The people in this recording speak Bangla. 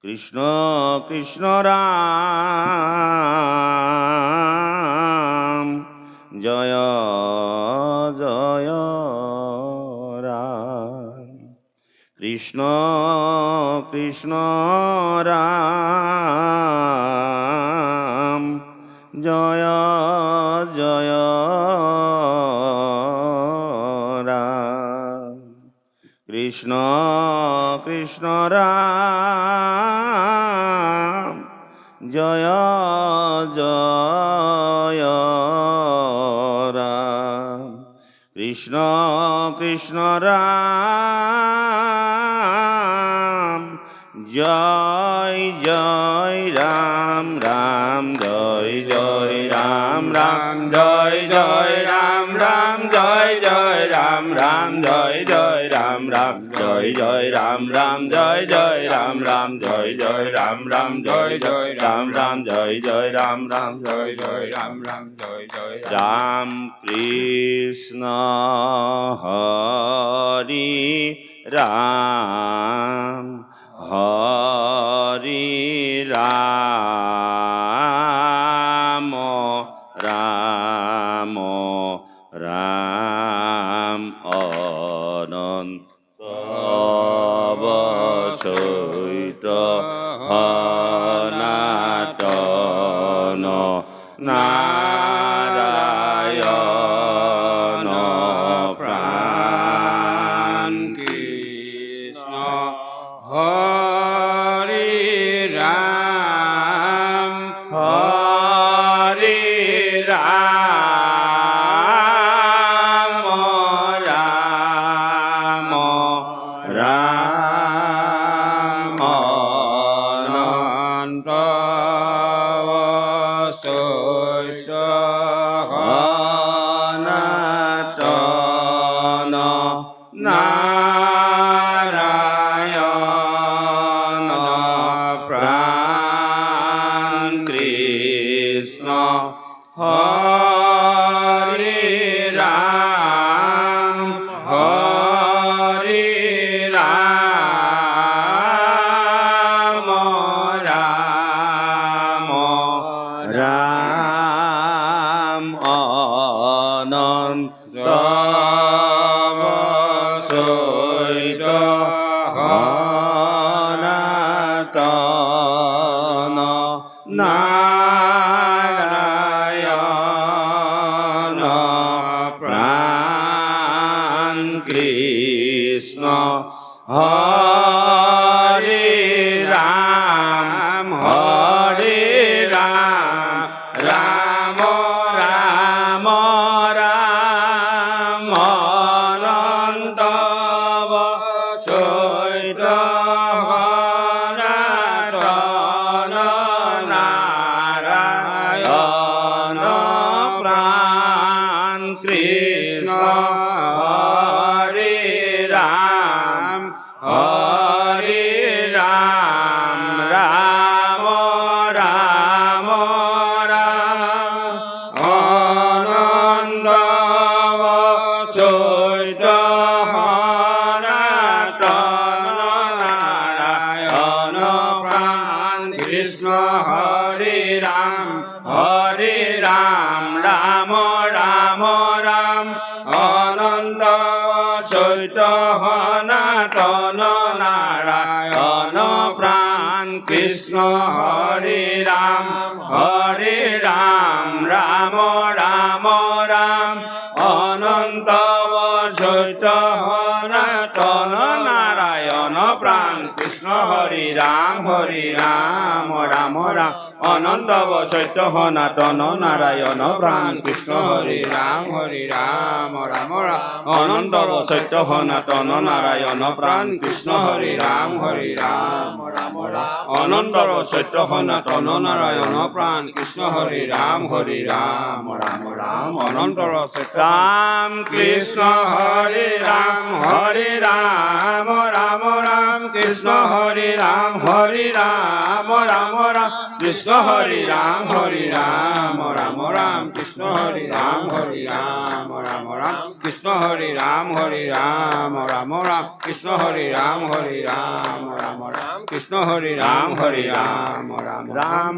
কৃষ্ণ কৃষ্ণ রাম জয় জয় রাম। কৃষ্ণ কৃষ্ণ রাম জয় জয় রাম। কৃষ্ণ কৃষ্ণ রাম জয় জয় রাম। কৃষ্ণ কৃষ্ণ রাম জয় জয় রাম রাম জয় জয় রাম রাম জয় জয় রাম রাম জয় জয় রাম রাম জয় জয় রাম রাম জয় জয় রাম রাম জয় জয় রাম রাম জয় জয় রাম রাম জয় জয় রাম রাম জয় জয় রাম রাম জয় জয় রাম রাম জয় জয় রাম। কৃষ্ণ হরি রাম হরি রাম রাম রাম অনন্ত অবসৈত সনাতন নারায়ণ প্রাণ। কৃষ্ণ হরি রাম হরি রাম রাম রাম অনন্ত অবসৈত সনাতন নারায়ণ প্রাণ। কৃষ্ণ হরি রাম হরি রাম রাম রাম অনন্ত অবসৈত সনাতন নারায়ণ প্রাণ। কৃষ্ণ হরি রাম হরি রাম রাম রাম রাম অনন্ত অবসৈত সনাতন নারায়ণ প্রাণ। কৃষ্ণ হরি রাম হরি রাম রাম রাম রাম অনন্ত অবসৈত সনাতন নারায়ণ প্রাণ। কৃষ্ণ হরি রাম হরি রাম রাম রাম রাম অনন্ত অবসৈত সনাতন নারায়ণ প্রাণ। কৃষ্ণ হরি রাম হরি রাম রাম রাম রাম অনন্ত অবসৈত সনাতন নারায়ণ প্রাণ। কৃষ্ণ হরি রাম রাম রাম অনন্ত অবসৈত সনাতন নারায়ণ প্রাণ। কৃষ্ণ হরি রাম রাম রাম অনন্ত অবসৈত সনাতন নারায়ণ প্রাণ। কৃষ্ণ হরি রাম রাম রাম অনন্ত অবসৈত সনাতন নারায়ণ প্রাণ। কৃষ্ণ হরি রাম রাম অনন্ত অবসৈত রাম। কৃষ্ণ হরি রাম রাম রাম কৃষ্ণ হরি রাম রাম কৃষ্ণ হরি রাম রাম রাম কৃষ্ণ হরি রাম রাম কৃষ্ণ হরি রাম রাম রাম কৃষ্ণ হরি রাম রাম রাম কৃষ্ণ হরে রাম রাম রাম